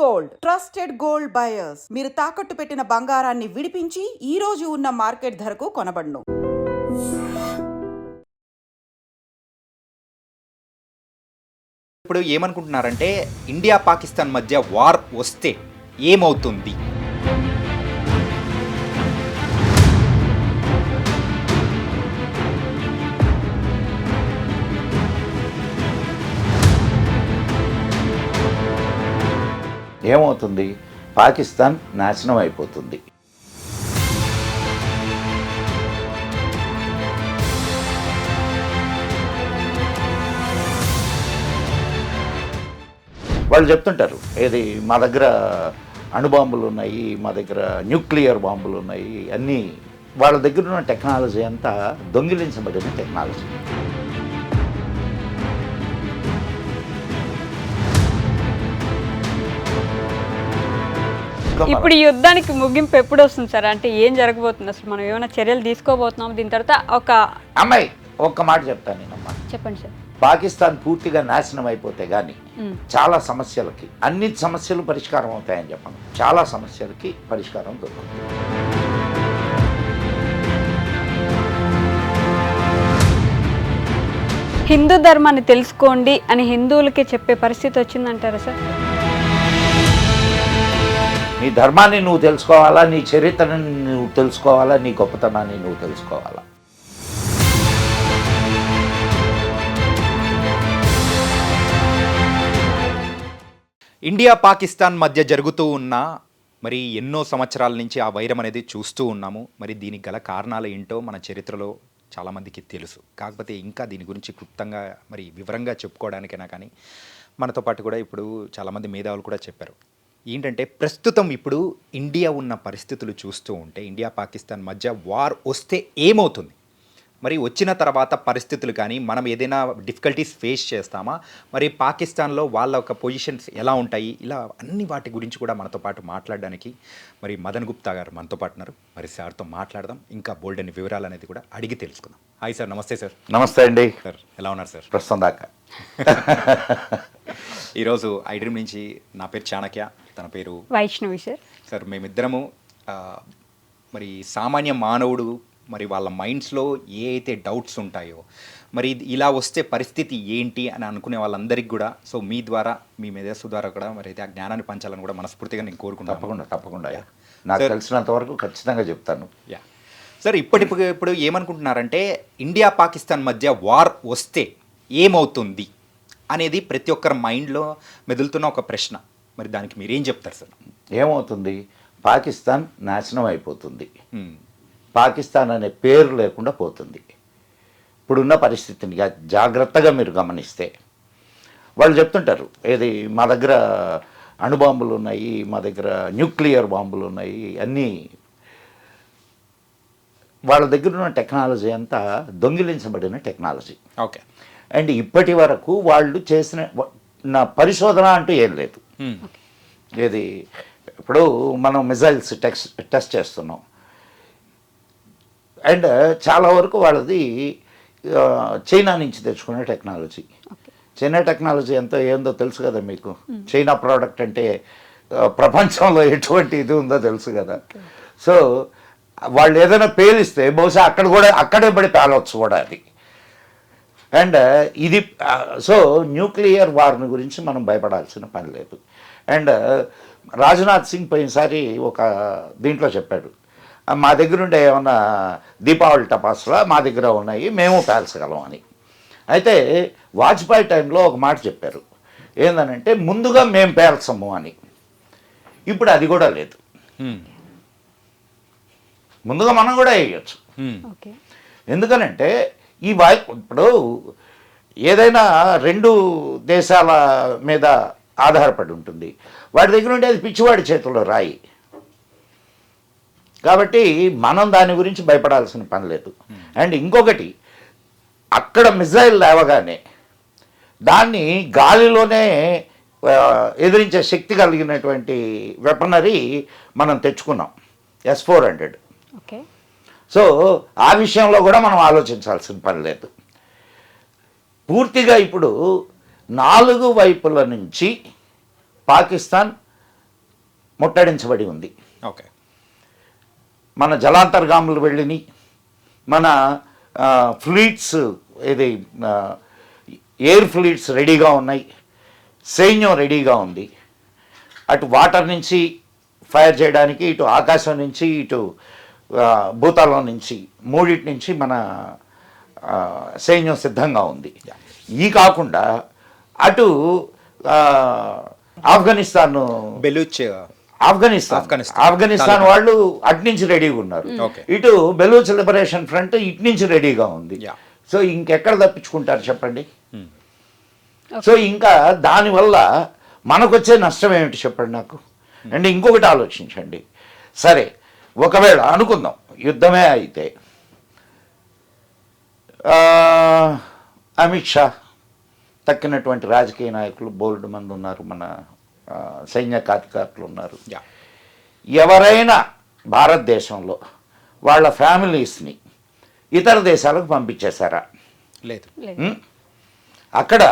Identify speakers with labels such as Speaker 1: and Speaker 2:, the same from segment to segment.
Speaker 1: Gold trusted gold buyers మీరు తాకట్టు పెట్టిన బంగారాన్ని విడిపించి ఈ రోజు ఉన్న మార్కెట్ ధరకు కొనబడును.
Speaker 2: ఇప్పుడు ఏమనుకుంటున్నారంటే ఇండియా పాకిస్తాన్ మధ్య వార్ వస్తే ఏమవుతుంది?
Speaker 3: ఏమవుతుంది? పాకిస్తాన్ నాశనం అయిపోతుంది. వాళ్ళు చెప్తుంటారు, ఏది మా దగ్గర అణుబాంబులు ఉన్నాయి, మా దగ్గర న్యూక్లియర్ బాంబులు ఉన్నాయి, అన్నీ వాళ్ళ దగ్గర ఉన్న టెక్నాలజీ అంతా దొంగిలించబడిన టెక్నాలజీ.
Speaker 4: ఇప్పుడు ఈ యుద్ధానికి ముగింపు ఎప్పుడు వస్తుంది సార్? అంటే ఏం జరగబోతుంది అసలు? మనం ఏమైనా చర్యలు తీసుకోబోతున్నాం? దీని తర్వాత ఒక
Speaker 3: అమ్మాయి ఒక్క మాట చెప్తాను నేనమ్మా.
Speaker 4: చెప్పండి సార్.
Speaker 3: పాకిస్తాన్ పూర్తిగా నాశనం అయిపోతే కానీ చాలా సమస్యలకి, అన్ని సమస్యలు పరిష్కారం అవుతాయని చెప్పను, చాలా సమస్యలకి పరిష్కారం దొరుకుతుంది.
Speaker 4: హిందూ ధర్మాన్ని తెలుసుకోండి అని హిందువులకి చెప్పే పరిస్థితి వచ్చిందంటారా సార్?
Speaker 3: నీ ధర్మాన్ని నువ్వు తెలుసుకోవాలా, నీ చరిత్రని నువ్వు తెలుసుకోవాలా, నీ గొప్పతనాన్ని నువ్వు తెలుసుకోవాలా.
Speaker 2: ఇండియా పాకిస్తాన్ మధ్య జరుగుతూ ఉన్న మరి ఎన్నో సంవత్సరాల నుంచి ఆ వైరం అనేది చూస్తూ ఉన్నాము. మరి దీనికి గల కారణాలు ఏంటో మన చరిత్రలో చాలామందికి తెలుసు. కాకపోతే ఇంకా దీని గురించి క్లుప్తంగా మరి వివరంగా చెప్పుకోవడానికైనా కానీ మనతో పాటు కూడా ఇప్పుడు చాలామంది మేధావులు కూడా చెప్పారు. ఏంటంటే ప్రస్తుతం ఇప్పుడు ఇండియా ఉన్న పరిస్థితులు చూస్తూ ఉంటే ఇండియా పాకిస్తాన్ మధ్య వార్ వస్తే ఏమవుతుంది, మరి వచ్చిన తర్వాత పరిస్థితులు కానీ మనం ఏదైనా డిఫికల్టీస్ ఫేస్ చేస్తామా, మరి పాకిస్తాన్లో వాళ్ళ ఒక పొజిషన్స్ ఎలా ఉంటాయి, ఇలా అన్ని వాటి గురించి కూడా మనతో పాటు మాట్లాడడానికి మరి మదన్ గుప్తా గారు మనతో పాటు ఉన్నారు. మరి సార్తో మాట్లాడదాం, ఇంకా బోల్డ్ అని వివరాలు అనేది కూడా అడిగి తెలుసుకుందాం. Hi sir. నమస్తే సార్.
Speaker 3: నమస్తే అండి
Speaker 2: సార్. ఎలా ఉన్నారు సార్?
Speaker 3: ప్రస్తుతం దాకా.
Speaker 2: ఈరోజు ఐడ్రీమ్ నుంచి నా పేరు చాణక్య, తన పేరు
Speaker 4: వైష్ణవి సార్.
Speaker 2: సార్ మేమిద్దరము మరి సామాన్య మానవుడు మరి వాళ్ళ మైండ్స్లో ఏ అయితే డౌట్స్ ఉంటాయో, మరి ఇలా వస్తే పరిస్థితి ఏంటి అని అనుకునే వాళ్ళందరికీ కూడా సో మీ ద్వారా, మీ మేధస్సు ద్వారా కూడా మరి అయితే ఆ జ్ఞానాన్ని పంచాలని కూడా మనస్ఫూర్తిగా నేను కోరుకుంటాను.
Speaker 3: తప్పకుండా నాకు తెలిసినంత వరకు ఖచ్చితంగా చెప్తాను.
Speaker 2: Yeah sir. ఇప్పుడు ఏమనుకుంటున్నారంటే ఇండియా పాకిస్తాన్ మధ్య వార్ వస్తే ఏమవుతుంది అనేది ప్రతి ఒక్కరి మైండ్లో మెదులుతున్న ఒక ప్రశ్న. మరి దానికి మీరేం చెప్తారు సార్?
Speaker 3: ఏమవుతుంది? పాకిస్తాన్ నాశనం అయిపోతుంది. పాకిస్తాన్ అనే పేరు లేకుండా పోతుంది. ఇప్పుడున్న పరిస్థితిని జాగ్రత్తగా మీరు గమనిస్తే వాళ్ళు చెప్తుంటారు, ఏది మా దగ్గర అణుబాంబులు ఉన్నాయి, మా దగ్గర న్యూక్లియర్ బాంబులు ఉన్నాయి, అన్నీ వాళ్ళ దగ్గర ఉన్న టెక్నాలజీ అంతా దొంగిలించబడిన టెక్నాలజీ.
Speaker 2: ఓకే.
Speaker 3: అండ్ ఇప్పటి వరకు వాళ్ళు చేసిన పరిశోధన అంటూ ఏం లేదు. ఏది ఇప్పుడు మనం మిజైల్స్ టెస్ట్ చేస్తున్నాం, అండ్ చాలా వరకు వాళ్ళది చైనా నుంచి తెచ్చుకునే టెక్నాలజీ. చైనా టెక్నాలజీ ఎంతో ఏందో తెలుసు కదా మీకు. చైనా ప్రోడక్ట్ అంటే ప్రపంచంలో ఎటువంటి ఇది ఉందో తెలుసు కదా. సో వాళ్ళు ఏదైనా పేలిస్తే బహుశా అక్కడే పడి పేలవచ్చు కూడా అది. అండ్ ఇది సో న్యూక్లియర్ వార్ని గురించి మనం భయపడాల్సిన పని లేదు. అండ్ రాజ్నాథ్ సింగ్ పోయినసారి ఒక దీంట్లో చెప్పాడు, మా దగ్గర ఉండే ఏమన్నా దీపావళి టపాసులా మా దగ్గర ఉన్నాయి, మేము పేల్చగలం అని. అయితే వాజ్పేయి టైంలో ఒక మాట చెప్పారు, ఏందనంటే ముందుగా మేము పేల్చము అని. ఇప్పుడు అది కూడా లేదు. ముందుగా మనం కూడా వేయచ్చు. ఎందుకనంటే ఇప్పుడు ఏదైనా రెండు దేశాల మీద ఆధారపడి ఉంటుంది. వాడి దగ్గర ఉంటే అది పిచ్చివాడి చేతుల్లో రాయి. కాబట్టి మనం దాని గురించి భయపడాల్సిన పని లేదు. అండ్ ఇంకొకటి, అక్కడ మిజైల్ లేవగానే దాన్ని గాలిలోనే ఎదిరించే శక్తి కలిగినటువంటి వెపనరీ మనం తెచ్చుకున్నాం, S-400.
Speaker 4: ఓకే.
Speaker 3: సో ఆ విషయంలో కూడా మనం ఆలోచించాల్సిన పని లేదు. పూర్తిగా ఇప్పుడు 4 వైపుల నుంచి పాకిస్తాన్ ముట్టడించబడి ఉంది.
Speaker 2: ఓకే.
Speaker 3: మన జలాంతర్గాములు వెళ్ళినాయి, మన ఫ్లీట్స్ ఇది ఎయిర్ ఫ్లీట్స్ రెడీగా ఉన్నాయి, సైన్యం రెడీగా ఉంది. అటు వాటర్ నుంచి ఫైర్ చేయడానికి, ఇటు ఆకాశం నుంచి, ఇటు భూతాళం నుంచి, మూడింటి నుంచి మన సైన్యం సిద్ధంగా ఉంది. ఈ కాకుండా అటు ఆఫ్ఘనిస్తాన్ వాళ్ళు అటు నుంచి రెడీగా ఉన్నారు, ఇటు బెలూచ్ లిబరేషన్ ఫ్రంట్ ఇటు నుంచి రెడీగా ఉంది. సో ఇంకెక్కడ తప్పించుకుంటారు చెప్పండి? సో ఇంకా దానివల్ల మనకొచ్చే నష్టం ఏమిటి చెప్పండి నాకు. అంటే ఇంకొకటి ఆలోచించండి. సరే, ఒకవేళ అనుకుందాం యుద్ధమే అయితే అమిత్ షా తక్కినటువంటి రాజకీయ నాయకులు బోల్డ్ మంది ఉన్నారు, మన సైన్యాధికారులు ఉన్నారు. ఎవరైనా భారతదేశంలో వాళ్ళ ఫ్యామిలీస్ని ఇతర దేశాలకు పంపించేశారా?
Speaker 2: లేదు.
Speaker 3: అక్కడ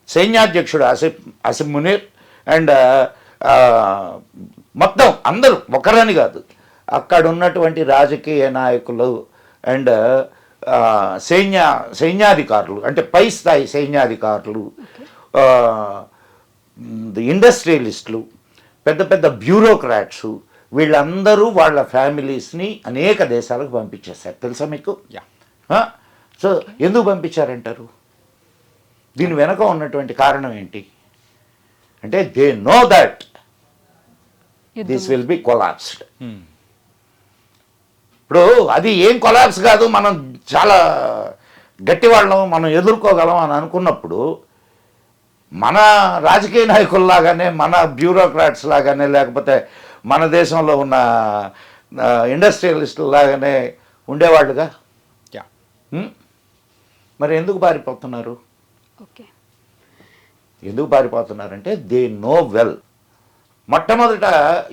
Speaker 3: సైన్యాధ్యక్షుడు అసిమ్ మునీర్ అండ్ మొత్తం అందరూ, ఒకరని కాదు, అక్కడ ఉన్నటువంటి రాజకీయ నాయకులు అండ్ సైన్యాధికారులు, అంటే పై స్థాయి సైన్యాధికారులు, ఇండస్ట్రియలిస్టులు, పెద్ద పెద్ద బ్యూరోక్రాట్స్, వీళ్ళందరూ వాళ్ళ ఫ్యామిలీస్ని అనేక దేశాలకు పంపించేశారు. తెలుసా మీకు? సో ఎందుకు పంపించారంటారు? దీని వెనక ఉన్నటువంటి కారణం ఏంటి అంటే they know that this will be collapsed. ఇప్పుడు అది ఏం కొలాప్స్ కాదు, మనం చాలా గట్టివాళ్ళం, మనం ఎదుర్కోగలం అని అనుకున్నప్పుడు మన రాజకీయ నాయకుల్లాగానే, మన బ్యూరోక్రాట్స్ లాగానే, లేకపోతే మన దేశంలో ఉన్న ఇండస్ట్రియలిస్టుల లాగానే ఉండేవాళ్ళుగా. మరి ఎందుకు పారిపోతున్నారు? ఎందుకు పారిపోతున్నారంటే దే నో వెల్. మొట్టమొదట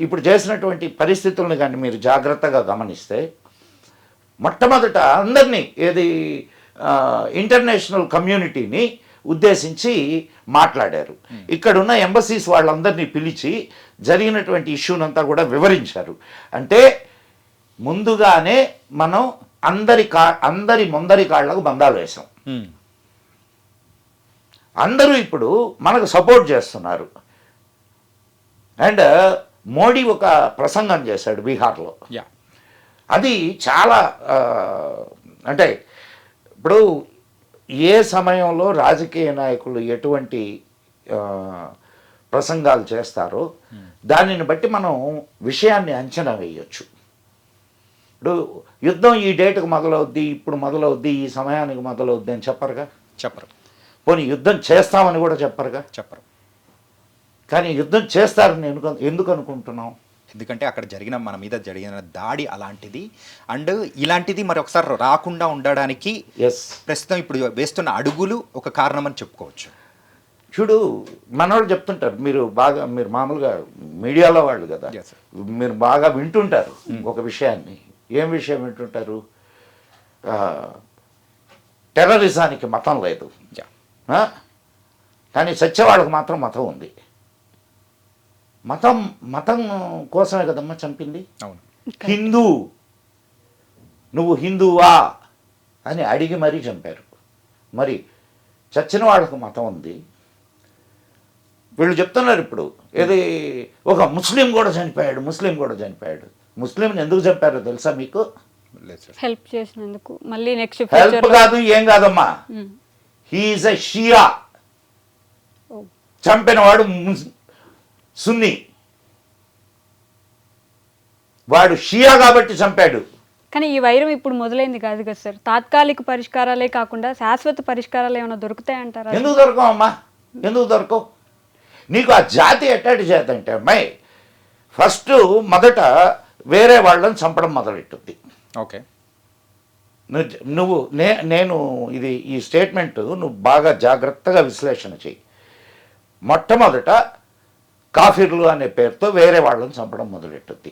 Speaker 3: ఇప్పుడు చేసినటువంటి పరిస్థితులను కానీ మీరు జాగ్రత్తగా గమనిస్తే, మొట్టమొదట అందరినీ ఏది ఇంటర్నేషనల్ కమ్యూనిటీని ఉద్దేశించి మాట్లాడారు. ఇక్కడున్న ఎంబసీస్ వాళ్ళందరినీ పిలిచి జరిగినటువంటి ఇష్యూనంతా కూడా వివరించారు. అంటే ముందుగానే మనం అందరి ముందరి కాళ్లకు బంధాలు వేసాం. అందరూ ఇప్పుడు మనకు సపోర్ట్ చేస్తున్నారు. అండ్ మోడీ ఒక ప్రసంగం చేశాడు బీహార్లో. అది చాలా అంటే ఇప్పుడు ఏ సమయంలో రాజకీయ నాయకులు ఎటువంటి ప్రసంగాలు చేస్తారో దానిని బట్టి మనం విషయాన్ని అంచనా వేయొచ్చు. ఇప్పుడు యుద్ధం ఈ డేట్కి మొదలవుద్ది, ఇప్పుడు మొదలవుద్ది, ఈ సమయానికి మొదలవుద్ది అని చెప్పరుగా. పోనీ యుద్ధం చేస్తామని కూడా చెప్పరు. కానీ యుద్ధం చేస్తారని ఎందుకు అనుకుంటున్నాం?
Speaker 2: ఎందుకంటే అక్కడ మన మీద జరిగిన దాడి అలాంటిది, అండ్ ఇలాంటిది మరొకసారి రాకుండా ఉండడానికి ప్రస్తుతం ఇప్పుడు వేస్తున్న అడుగులు ఒక కారణం అని చెప్పుకోవచ్చు.
Speaker 3: చూడు, మనవాళ్ళు చెప్తుంటారు, మీరు మామూలుగా మీడియాలో వాళ్ళు కదా, మీరు బాగా వింటుంటారు ఒక విషయాన్ని. ఏం విషయం వింటుంటారు? టెర్రరిజానికి మతం లేదు, కానీ సత్యవాళ్ళకు మాత్రం మతం ఉంది. మతం కోసమే కదమ్మా చంపింది. హిందూ, నువ్వు హిందువా అని అడిగి మరీ చంపారు. మరి చచ్చిన వాళ్ళకు మతం ఉంది. వీళ్ళు చెప్తున్నారు ఇప్పుడు ఏది ఒక ముస్లిం కూడా చనిపోయాడు. ముస్లింని ఎందుకు చంపారో తెలుసా మీకు?
Speaker 4: హెల్ప్ చేసినందుకు. మళ్ళీ నెక్స్ట్
Speaker 3: హెల్ప్ కాదు, ఏం కాదమ్మా, హీఈస్ ఎ షియా. చంపినవాడు సున్నీ, వాడు షియా కాబట్టి చంపాడు.
Speaker 4: కానీ ఈ వైరం ఇప్పుడు మొదలైంది కాదు కదా సార్. తాత్కాలిక పరిష్కారాలే కాకుండా శాశ్వత పరిష్కారాలు ఏమైనా దొరుకుతాయంటారా?
Speaker 3: ఎందుకు దొరకవమ్మా? ఎందుకు దొరకవు? నీకు ఆ జాతి ఎట్టాటి జాతి అంటే అమ్మాయి ఫస్ట్ మొదట వేరే వాళ్ళని చంపడం మొదలెట్టుద్ది.
Speaker 2: ఓకే,
Speaker 3: నేను ఈ స్టేట్మెంట్ నువ్వు బాగా జాగ్రత్తగా విశ్లేషణ చెయ్యి. మొట్టమొదట కాఫీర్లు అనే పేరుతో వేరే వాళ్ళని చంపడం మొదలెట్టుద్ది.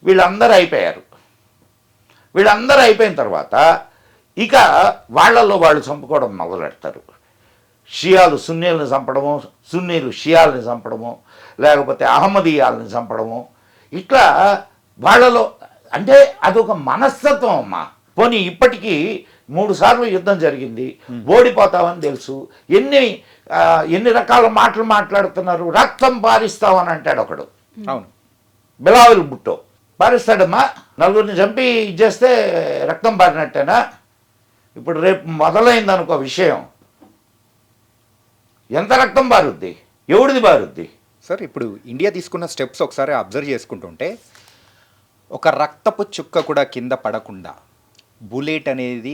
Speaker 3: వీళ్ళందరూ అయిపోయిన తర్వాత ఇక వాళ్ళల్లో వాళ్ళు చంపుకోవడం మొదలెడతారు. షియాలు సున్నీలను చంపడము, సున్నీలు షియాలని చంపడము, లేకపోతే అహ్మదీయాలను చంపడము, ఇట్లా వాళ్ళలో అంటే అదొక మనస్తత్వం అమ్మా. పోనీ ఇప్పటికీ 3 సార్లు యుద్ధం జరిగింది, ఓడిపోతామని తెలుసు, ఎన్ని రకాల మాటలు మాట్లాడుతున్నారు. రక్తం పారిస్తామని అంటాడు ఒకడు,
Speaker 2: అవును,
Speaker 3: బిలావెల్ భుట్టో. పారిస్తాడమ్మా, నలుగురిని చంపి ఇచ్చేస్తే రక్తం పారినట్టేనా? ఇప్పుడు రేపు మొదలైంది అనుకో విషయం, ఎంత రక్తం పారుద్ది, ఎవడిది పారుద్ది?
Speaker 2: సార్ ఇప్పుడు ఇండియా తీసుకున్న స్టెప్స్ ఒకసారి అబ్జర్వ్ చేసుకుంటుంటే ఒక రక్తపు చుక్క కూడా కింద పడకుండా బుల్లెట్ అనేది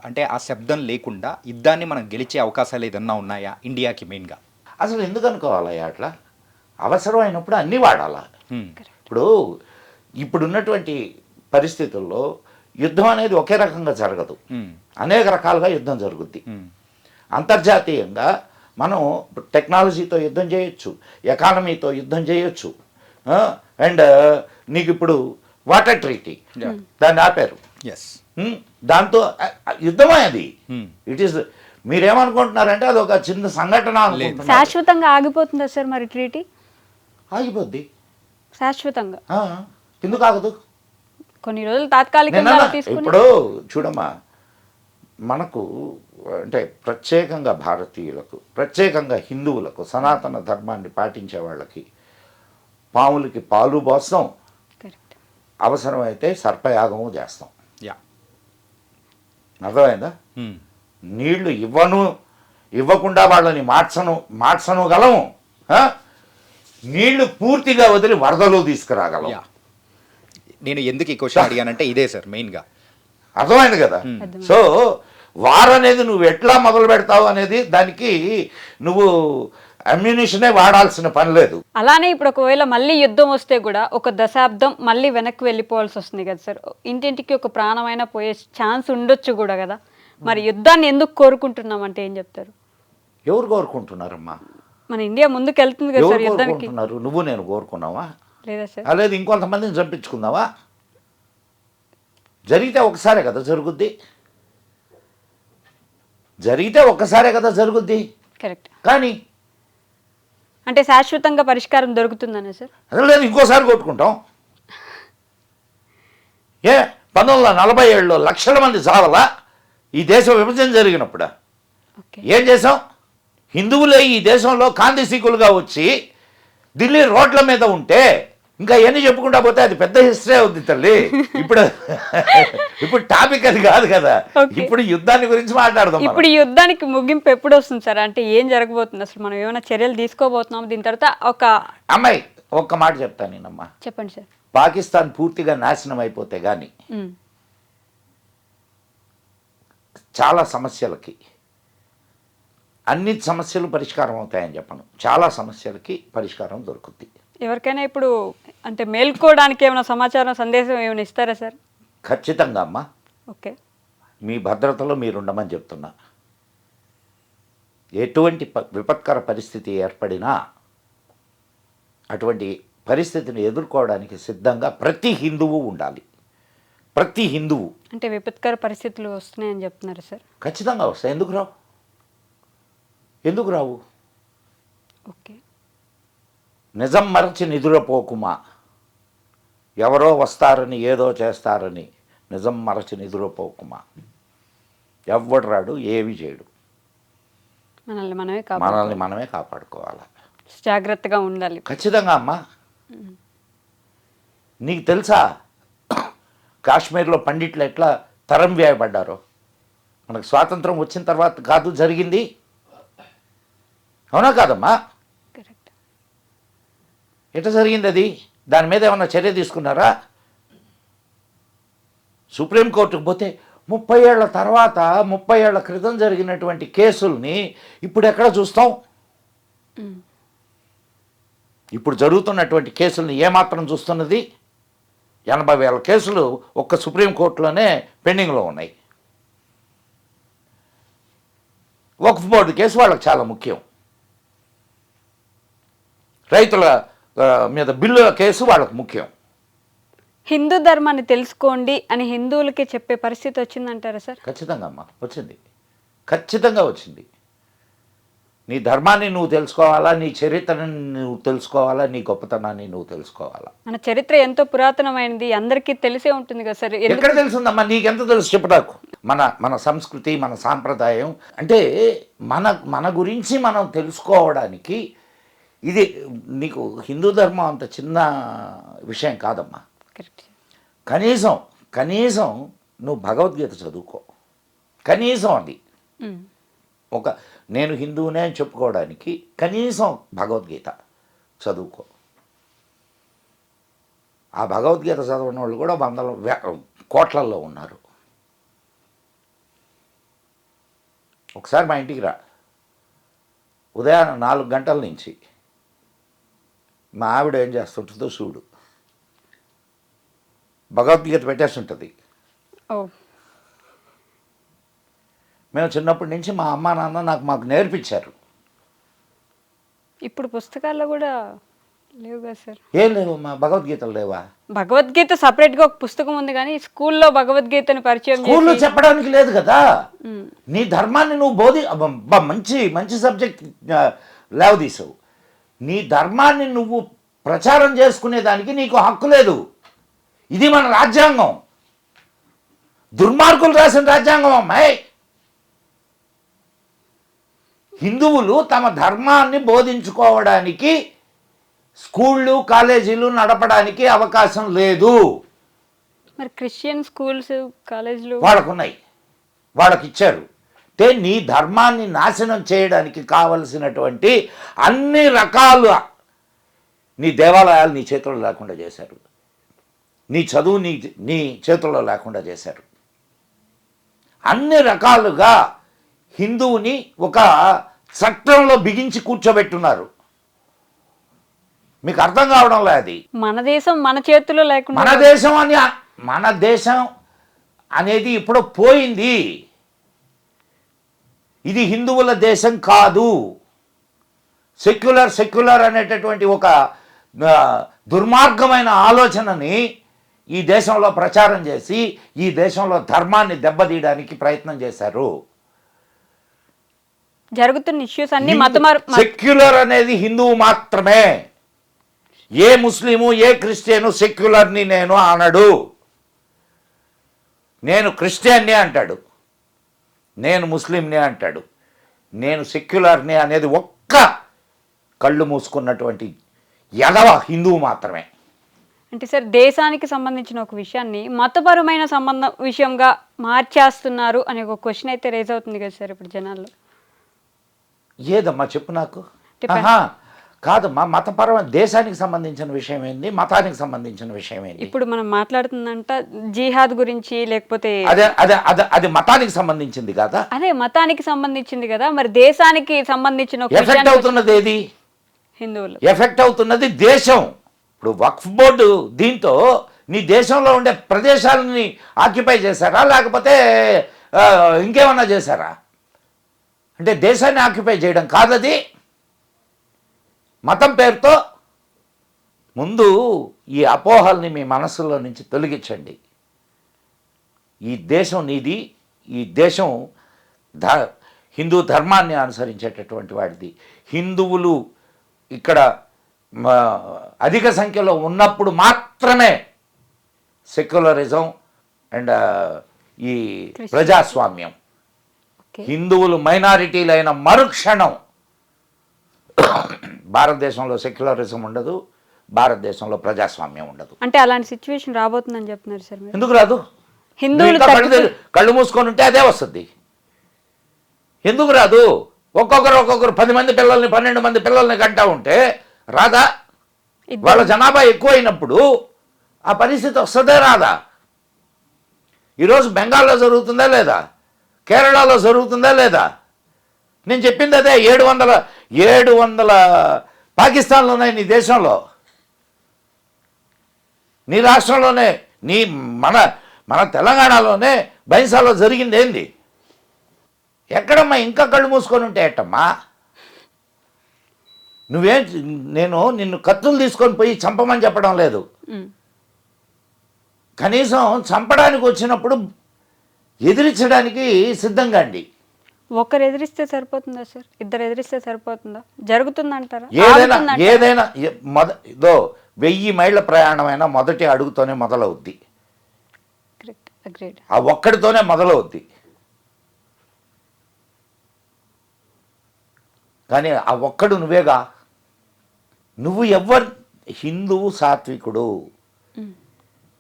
Speaker 2: అంటే ఆ శబ్దం లేకుండా యుద్ధాన్ని మనం గెలిచే అవకాశాలు ఏదన్నా ఉన్నాయా ఇండియాకి మెయిన్గా?
Speaker 3: అసలు ఎందుకు అనుకోవాలయ్యా అట్లా? అవసరం అయినప్పుడు అన్నీ వాడాలా. ఇప్పుడున్నటువంటి పరిస్థితుల్లో యుద్ధం అనేది ఒకే రకంగా జరగదు, అనేక రకాలుగా యుద్ధం జరుగుద్ది. అంతర్జాతీయంగా మనం టెక్నాలజీతో యుద్ధం చేయొచ్చు, ఎకానమీతో యుద్ధం చేయొచ్చు. అండ్ నీకు ఇప్పుడు వాటర్ ట్రీటీ దాన్ని ఆపారు, దాంతో యుద్ధమే అది. ఇట్ ఈస్, మీరేమనుకుంటున్నారంటే అది ఒక చిన్న సంఘటన అనుకుంటున్నారు.
Speaker 4: శాశ్వతంగా ఆగిపోతుందా సార్ మరి ట్రీటీ?
Speaker 3: ఆగిపోద్ది
Speaker 4: శాశ్వతంగా
Speaker 3: ఎందుకు ఆగదు?
Speaker 4: కొన్ని రోజులు తాత్కాలికంగా తీసుకుని.
Speaker 3: ఇప్పుడు చూడమ్మా, మనకు అంటే ప్రత్యేకంగా భారతీయులకు, ప్రత్యేకంగా హిందువులకు, సనాతన ధర్మాన్ని పాటించే వాళ్ళకి పాములకి పాలు పోస్తాం, అవసరమైతే సర్పయాగము చేస్తాం. అర్థమైందా? నీళ్లు ఇవ్వకుండా వాళ్ళని మార్చను గలము, నీళ్లు పూర్తిగా వదిలి వరదలు తీసుకురాగలం.
Speaker 2: నేను ఎందుకు ఈ క్వశ్చన్ అడిగానంటే ఇదే సార్ మెయిన్గా.
Speaker 3: అర్థమైంది కదా? సో వార్ అనేది నువ్వు ఎట్లా మొదలు పెడతావు అనేది దానికి నువ్వు అమ్యునిషనే వాడాల్సిన పని లేదు.
Speaker 4: అలానే ఇప్పుడు ఒకవేళ మళ్ళీ యుద్ధం వస్తే కూడా ఒక దశాబ్దం మళ్ళీ వెనక్కి వెళ్ళిపోవాల్సి వస్తుంది కదా సార్. ఇంటింటికి ఒక ప్రాణమైన పోయే ఛాన్స్ ఉండొచ్చు కూడా కదా. మరి యుద్ధాన్ని ఎందుకు కోరుకుంటున్నాం అంటే ఏం చెప్తారు?
Speaker 3: ఎవరు కోరుకుంటున్నారమ్మా?
Speaker 4: మన ఇండియా ముందుకు వెళ్తుంది కదా సార్ యుద్ధానికి.
Speaker 3: నువ్వు నేను కోరుకున్నావా?
Speaker 4: లేదా సార్?
Speaker 3: లేదు ఇంకొంతమందిని చంపించుకుందావా? జరిగితే ఒకసారే కదా జరుగుద్ది,
Speaker 4: కరెక్ట్.
Speaker 3: కానీ
Speaker 4: అంటే శాశ్వతంగా పరిష్కారం దొరుకుతుందనే సార్?
Speaker 3: అదే లేదు, ఇంకోసారి కొట్టుకుంటాం. 1947లో లక్షల మంది చావలా ఈ దేశ విభజన జరిగినప్పుడు? ఏం చేసాం? హిందువులే ఈ దేశంలో కాందిశీకులుగా వచ్చి ఢిల్లీ రోడ్ల మీద ఉంటే ఇంకా ఎన్ని చెప్పుకుంటా పోతే అది పెద్ద హిస్టరీ అవుద్ది తల్లి. ఇప్పుడు టాపిక్ అది కాదు కదా, ఇప్పుడు యుద్ధాన్ని గురించి మాట్లాడదాం.
Speaker 4: ఇప్పుడు ఈ యుద్ధానికి ముగింపు ఎప్పుడు వస్తుంది సార్? అంటే ఏం జరగబోతుంది అసలు? మనం ఏమైనా చర్యలు తీసుకోబోతున్నాం దీని తర్వాత? ఒక
Speaker 3: అమ్మాయి ఒక్క మాట చెప్తాను నేనమ్మా,
Speaker 4: చెప్పండి సార్.
Speaker 3: పాకిస్తాన్ పూర్తిగా నాశనం అయిపోతే కానీ చాలా సమస్యలకి, అన్ని సమస్యలు పరిష్కారం అవుతాయని చెప్పను, చాలా సమస్యలకి పరిష్కారం దొరుకుద్ది.
Speaker 4: ఎవరికైనా ఇప్పుడు అంటే మేల్కోవడానికి ఏమైనా సమాచారం, సందేశం ఏమైనా ఇస్తారా సార్?
Speaker 3: ఖచ్చితంగా అమ్మా.
Speaker 4: ఓకే,
Speaker 3: మీ భద్రతలో మీరుండమని చెప్తున్నా. ఎటువంటి విపత్కర పరిస్థితి ఏర్పడినా అటువంటి పరిస్థితిని ఎదుర్కోవడానికి సిద్ధంగా ప్రతి హిందువు ఉండాలి. ప్రతి హిందువు.
Speaker 4: అంటే విపత్కర పరిస్థితులు వస్తున్నాయని చెప్తున్నారు సార్?
Speaker 3: ఖచ్చితంగా వస్తాయి. ఎందుకు రావు?
Speaker 4: ఓకే.
Speaker 3: నిజం మరచి నిదురపోకుమా. ఎవరో వస్తారని ఏదో చేస్తారని నిజం మరచి నిదురపోకుమా. ఎవ్వడు రాడు, ఏవి చేయడు. మనల్ని మనమే కాపాడుకోవాలి,
Speaker 4: జాగ్రత్తగా ఉండాలి.
Speaker 3: ఖచ్చితంగా అమ్మా. నీకు తెలుసా కాశ్మీర్లో పండిట్లు ఎట్లా తరం వేయబడ్డారో? మనకు స్వాతంత్రం వచ్చిన తర్వాత కాదు జరిగింది, అవునా కాదమ్మా? ఎట్లా జరిగింది అది? దాని మీద ఏమన్నా చర్య తీసుకున్నారా? సుప్రీంకోర్టుకు పోతే 30 ఏళ్ల తర్వాత, 30 ఏళ్ల క్రితం జరిగినటువంటి కేసుల్ని ఇప్పుడు ఎక్కడ చూస్తాం? ఇప్పుడు జరుగుతున్నటువంటి కేసుల్ని ఏమాత్రం చూస్తున్నది? 80,000 కేసులు ఒక్క సుప్రీంకోర్టులోనే పెండింగ్లో ఉన్నాయి. వక్ఫ్ బోర్డు కేసు వాళ్ళకి చాలా ముఖ్యం. రైతుల మీద బిల్లుల కేసు వాళ్ళకు ముఖ్యం.
Speaker 4: హిందూ ధర్మాన్ని తెలుసుకోండి అని హిందువులకి చెప్పే పరిస్థితి వచ్చిందంటారా సార్?
Speaker 3: ఖచ్చితంగా అమ్మా, వచ్చింది. ఖచ్చితంగా వచ్చింది. నీ ధర్మాన్ని నువ్వు తెలుసుకోవాలా, నీ చరిత్రని నువ్వు తెలుసుకోవాలా, నీ గొప్పతనాన్ని నువ్వు తెలుసుకోవాలా.
Speaker 4: మన చరిత్ర ఎంతో పురాతనమైనది, అందరికీ తెలిసే ఉంటుంది కదా సార్.
Speaker 3: ఎక్కడ తెలుసుందమ్మా? నీకెంత తెలుసు చెప్పు నాకు. మన సంస్కృతి, మన సాంప్రదాయం అంటే మన గురించి మనం తెలుసుకోవడానికి ఇది నీకు హిందూ ధర్మం అంత చిన్న విషయం కాదమ్మా.
Speaker 4: కరెక్ట్.
Speaker 3: కనీసం నువ్వు భగవద్గీత చదువుకో. కనీసం అది నేను హిందువునే అని చెప్పుకోవడానికి కనీసం భగవద్గీత చదువుకో. ఆ భగవద్గీత చదవని వాళ్ళు కూడా కోట్లల్లో ఉన్నారు. ఒకసారి మా ఇంటికి రా. ఉదయాన్నే 4 గంటల నుంచి మా ఆవిడ ఏం చేస్తుంటుందో చూడు. భగవద్గీత పెట్టేస్తుంటుంది. మేము చిన్నప్పటి నుంచి మా అమ్మ నాన్న మాకు నేర్పించారు.
Speaker 4: ఇప్పుడు పుస్తకాల్లో కూడా లేవు కదా సార్?
Speaker 3: ఏం లేవు మా భగవద్గీతలు లేవా?
Speaker 4: భగవద్గీత సపరేట్గా ఒక పుస్తకం ఉంది, కానీ స్కూల్లో భగవద్గీతను పరిచయం
Speaker 3: స్కూల్లో చెప్పడానికి లేదు కదా. నీ ధర్మాన్ని నువ్వు మంచి మంచి సబ్జెక్ట్ లేవదీసావు. నీ ధర్మాన్ని నువ్వు ప్రచారం చేసుకునేదానికి నీకు హక్కు లేదు. ఇది మన రాజ్యాంగం. దుర్మార్గులు రాసిన రాజ్యాంగం అమ్మాయి. హిందువులు తమ ధర్మాన్ని బోధించుకోవడానికి స్కూళ్ళు కాలేజీలు నడపడానికి అవకాశం లేదు.
Speaker 4: మరి క్రిస్టియన్ స్కూల్స్ కాలేజీలు
Speaker 3: వాళ్ళకున్నాయి, వాళ్ళకి ఇచ్చారు. అంటే నీ ధర్మాన్ని నాశనం చేయడానికి కావలసినటువంటి అన్ని రకాల నీ దేవాలయాలు నీ చేతుల్లో లేకుండా చేశారు. నీ చదువు నీ చేతుల్లో లేకుండా చేశారు. అన్ని రకాలుగా హిందువుని ఒక చట్టంలో బిగించి కూర్చోబెట్టున్నారు. మీకు అర్థం కావడంలే అది.
Speaker 4: మన దేశం మన చేతుల్లో లేకుండా
Speaker 3: మన దేశం అనేది ఇప్పుడు పోయింది. ఇది హిందువుల దేశం కాదు. సెక్యులర్ అనేటటువంటి ఒక దుర్మార్గమైన ఆలోచనని ఈ దేశంలో ప్రచారం చేసి ఈ దేశంలో ధర్మాన్ని దెబ్బతీయడానికి ప్రయత్నం చేశారు.
Speaker 4: జరుగుతున్న ఇష్యూస్ అన్ని
Speaker 3: సెక్యులర్ అనేది హిందువు మాత్రమే. ఏ ముస్లిము ఏ క్రిస్టియను సెక్యులర్ని నేను అనడు. నేను క్రిస్టియన్ని అంటాడు, నేను ముస్లింని అంటాడు, నేను సెక్యులర్ని అనేది ఒక్క కళ్ళు మూసుకున్నటువంటి యదవ హిందువు మాత్రమే.
Speaker 4: అంటే సార్, దేశానికి సంబంధించిన ఒక విషయాన్ని మతపరమైన విషయంగా మార్చేస్తున్నారు అనే ఒక క్వశ్చన్ అయితే రేజ్ అవుతుంది కదా సార్ ఇప్పుడు జనాల్లో.
Speaker 3: ఏదమ్మా చెప్పు నాకు. కాదమ్మా, మతపరమైన దేశానికి సంబంధించిన విషయం ఏంది, మతానికి సంబంధించిన విషయం ఏంది?
Speaker 4: ఇప్పుడు మనం మాట్లాడుతుందంట జిహాద్ గురించి, లేకపోతే
Speaker 3: అది మతానికి సంబంధించింది కదా.
Speaker 4: అదే మతానికి సంబంధించింది కదా, మరి దేశానికి సంబంధించిన
Speaker 3: ఎఫెక్ట్ అవుతున్నది ఏది?
Speaker 4: హిందువులు
Speaker 3: ఎఫెక్ట్ అవుతున్నది దేశం. ఇప్పుడు వక్ఫ్ బోర్డు దీంతో నీ దేశంలో ఉండే ప్రదేశాలని ఆక్యుపై చేశారా, లేకపోతే ఇంకేమన్నా చేశారా? అంటే దేశాన్ని ఆక్యుపై చేయడం కాదది. మతం పేరుతో ముందు ఈ అపోహల్ని మీ మనస్సులో నుంచి తొలగించండి. ఈ దేశం నీది, ఈ దేశం హిందూ ధర్మాన్ని అనుసరించేటటువంటి వాడిది. హిందువులు ఇక్కడ అధిక సంఖ్యలో ఉన్నప్పుడు మాత్రమే సెక్యులరిజం అండ్ ఈ ప్రజాస్వామ్యం. హిందువులు మైనారిటీలైన మరుక్షణం భారతదేశంలో సెక్యులరిజం ఉండదు, భారతదేశంలో ప్రజాస్వామ్యం ఉండదు.
Speaker 4: అంటే అలాంటి సిచ్యువేషన్ రాబోతుందని చెప్తున్నారు సార్.
Speaker 3: ఎందుకు రాదు?
Speaker 4: హిందువులు
Speaker 3: కళ్ళు మూసుకొని ఉంటే అదే వస్తుంది. ఎందుకు రాదు? ఒక్కొక్కరు 10 మంది పిల్లల్ని 12 మంది పిల్లల్ని కంటా ఉంటే రాదా? వాళ్ళ జనాభా ఎక్కువైనప్పుడు ఆ పరిస్థితి వస్తుందే రాదా? ఈరోజు బెంగాల్లో జరుగుతుందా లేదా? కేరళలో జరుగుతుందా లేదా? నేను చెప్పింది అదే. 700 పాకిస్తాన్లో ఉన్నాయి నీ దేశంలో, నీ రాష్ట్రంలోనే, మన తెలంగాణలోనే బైన్సాలో జరిగింది ఏంది? ఎక్కడమ్మా ఇంకా కళ్ళు మూసుకొని ఉంటే ఎట్టమ్మా? నిన్ను కత్తులు తీసుకొని పోయి చంపమని చెప్పడం లేదు. కనీసం చంపడానికి వచ్చినప్పుడు ఎదిరించడానికి సిద్ధంగా అండి.
Speaker 4: ఒకరు ఎదిరిస్తే సరిపోతుందా సార్? ఇద్దరు ఎదిరిస్తే సరిపోతుందా? జరుగుతుందంటారా?
Speaker 3: ఏదైనా
Speaker 4: ఆగుతుందంటారా?
Speaker 3: ఏదైనా ఇదో 1000 మైళ్ళ ప్రయాణమైన మొదటి అడుగుతోనే మొదలవుద్ది.
Speaker 4: Correct. Agreed.
Speaker 3: ఆ ఒక్కడితోనే మొదలవుద్ది. కానీ ఆ ఒక్కడు నువ్వేగా. నువ్వు హిందువు సాత్వికుడు,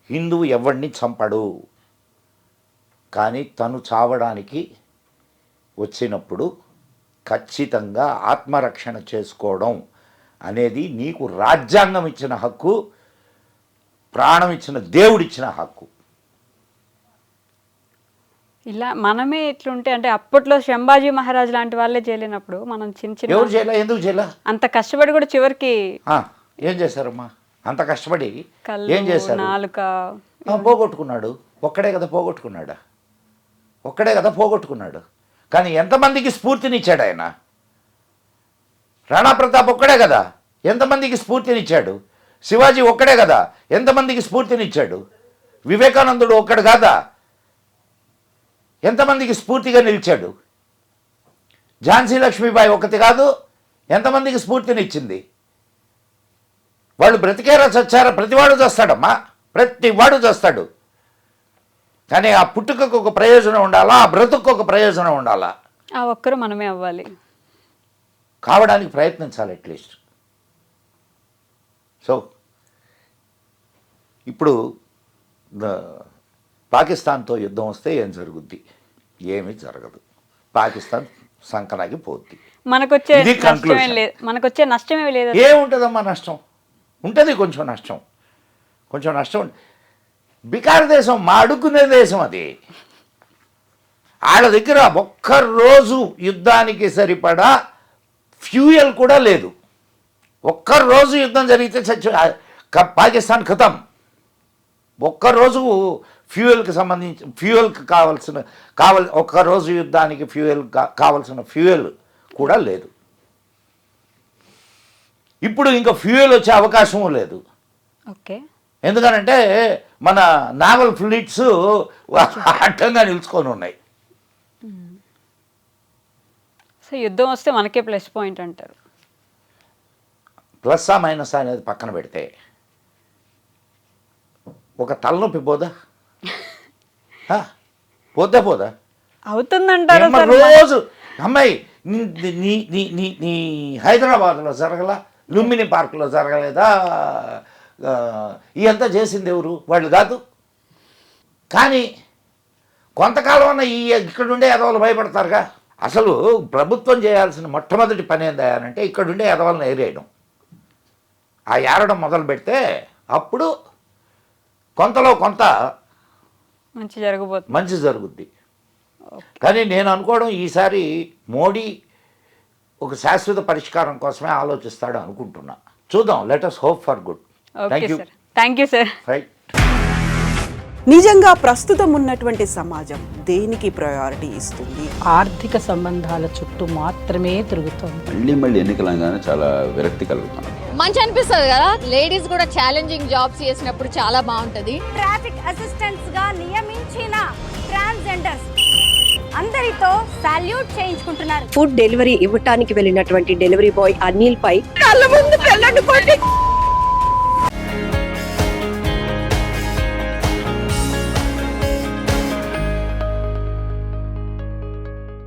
Speaker 3: హిందువు ఎవరిని చంపడు. కానీ తను చావడానికి వచ్చినప్పుడు ఖచ్చితంగా ఆత్మరక్షణ చేసుకోవడం అనేది నీకు రాజ్యాంగం ఇచ్చిన హక్కు, ప్రాణం ఇచ్చిన దేవుడిచ్చిన హక్కు.
Speaker 4: ఇలా మనమే ఎట్లుంటే అంటే అప్పట్లో శంభాజీ మహారాజ్ లాంటి వాళ్ళే చేయలేనప్పుడు మనం చిన్న
Speaker 3: ఎవరు
Speaker 4: చిన్న
Speaker 3: చేయలే? ఎందుకు చేయలే?
Speaker 4: అంత కష్టపడి కూడా చివరికి
Speaker 3: ఏం చేశారమ్మా? అంత కష్టపడి
Speaker 4: కళ్ళు,
Speaker 3: ఏం చేశారు?
Speaker 4: నాలుక
Speaker 3: పోగొట్టుకున్నాడు. ఒక్కడే కదా పోగొట్టుకున్నాడు. ఒక్కడే కదా పోగొట్టుకున్నాడు. కానీ ఎంతమందికి స్ఫూర్తినిచ్చాడు ఆయన? రాణా ప్రతాప్ ఒక్కడే కదా ఎంతమందికి స్ఫూర్తినిచ్చాడు? శివాజీ ఒక్కడే కదా ఎంతమందికి స్ఫూర్తినిచ్చాడు? వివేకానందుడు ఒక్కడు కాదా ఎంతమందికి స్ఫూర్తిగా నిలిచాడు? ఝాన్సీ లక్ష్మీబాయి ఒకటి కాదు ఎంతమందికి స్ఫూర్తినిచ్చింది? వాళ్ళు బ్రతికేరా చచ్చారా? ప్రతివాడు చేస్తాడమ్మా, ప్రతివాడు చేస్తాడు. కానీ ఆ పుట్టుకకు ఒక ప్రయోజనం ఉండాలా, ఆ బ్రతుకు ఒక ప్రయోజనం ఉండాలా.
Speaker 4: ఆ ఒక్కరు మనమే అవ్వాలి,
Speaker 3: కావడానికి ప్రయత్నించాలి అట్లీస్ట్. సో ఇప్పుడు పాకిస్తాన్తో యుద్ధం వస్తే ఏం జరుగుద్ది? ఏమీ జరగదు. పాకిస్తాన్ సంకనాకి పోద్ది.
Speaker 4: మనకొచ్చే
Speaker 3: ఇది
Speaker 4: నష్టమే
Speaker 3: conclusion.
Speaker 4: లేదు, మనకొచ్చే నష్టమే లేదు.
Speaker 3: ఏముంటుందమ్మా నష్టం? ఉంటుంది కొంచెం నష్టం, కొంచెం నష్టం. బికారు దేశం, మా అడుక్కునే దేశం అది. వాళ్ళ దగ్గర ఒక్కరోజు యుద్ధానికి సరిపడా ఫ్యూయల్ కూడా లేదు. ఒక్కరోజు యుద్ధం జరిగితే పాకిస్తాన్ ఖతం. ఒక్కరోజు ఫ్యూయల్కి ఒక్కరోజు యుద్ధానికి కావలసిన ఫ్యూయల్ కూడా లేదు. ఇప్పుడు ఇంకా ఫ్యూయల్ వచ్చే అవకాశం లేదు.
Speaker 4: ఓకే,
Speaker 3: ఎందుకనంటే మన నావల్ ఫ్లీట్స్ అడ్డంగా నిలుచుకొని ఉన్నాయి.
Speaker 4: సో యుద్ధం వస్తే మనకే ప్లస్ పాయింట్ అంటారు.
Speaker 3: ప్లస్సా మైనసా అనేది పక్కన పెడితే ఒక తలనొప్పి పోదా? పోదా?
Speaker 4: అవుతుందంటారా
Speaker 3: ఏమ్మా
Speaker 4: సార్?
Speaker 3: రోజు అమ్మాయి నీ హైదరాబాద్లో జరగల, లుంబిని పార్కులో జరగలేదా? ఇదంతా చేసింది ఎవరు? వాళ్ళు కాదు. కానీ కొంతకాలం అన్న ఇక్కడుండే ఎదవలు భయపడతారుగా. అసలు ప్రభుత్వం చేయాల్సిన మొట్టమొదటి పని ఏందంటే ఇక్కడుండే ఎదవలను ఏరేయడం. ఆ ఏరడం మొదలు పెడితే అప్పుడు కొంతలో కొంత మంచి జరుగుద్ది. కానీ నేను అనుకోవడం ఈసారి మోడీ ఒక శాశ్వత పరిష్కారం కోసమే ఆలోచిస్తాడు అనుకుంటున్నా. చూద్దాం, let us hope for good.
Speaker 4: Thank you sir.
Speaker 3: Right.
Speaker 1: నిజంగా ప్రస్తుతం ఉన్నటువంటి సమాజం దేనికి ప్రయారిటీ ఇస్తుంది?
Speaker 5: ఆర్థిక సంబంధాల చుట్టూ మాత్రమే తిరుగుతోంది.
Speaker 6: మళ్ళీ ఎన్నికలంగానే చాలా విరక్తి కలుగుతాను.
Speaker 7: మంచి అనిపిస్తుంది కదా, లేడీస్ కూడా ఛాలెంజింగ్ జాబ్స్ చేసినప్పుడు చాలా బాగుంటది.
Speaker 8: ట్రాఫిక్ అసిస్టెంట్స్ గా నియమించిన ట్రాన్స్జెండర్స్ అందరితో సాల్యూట్ చేయించుకుంటున్నారు.
Speaker 9: ఫుడ్ డెలివరీ ఇవ్వటానికి వెళ్ళినటువంటి డెలివరీ బాయ్ అనిల్ పై కళ్ళ ముందు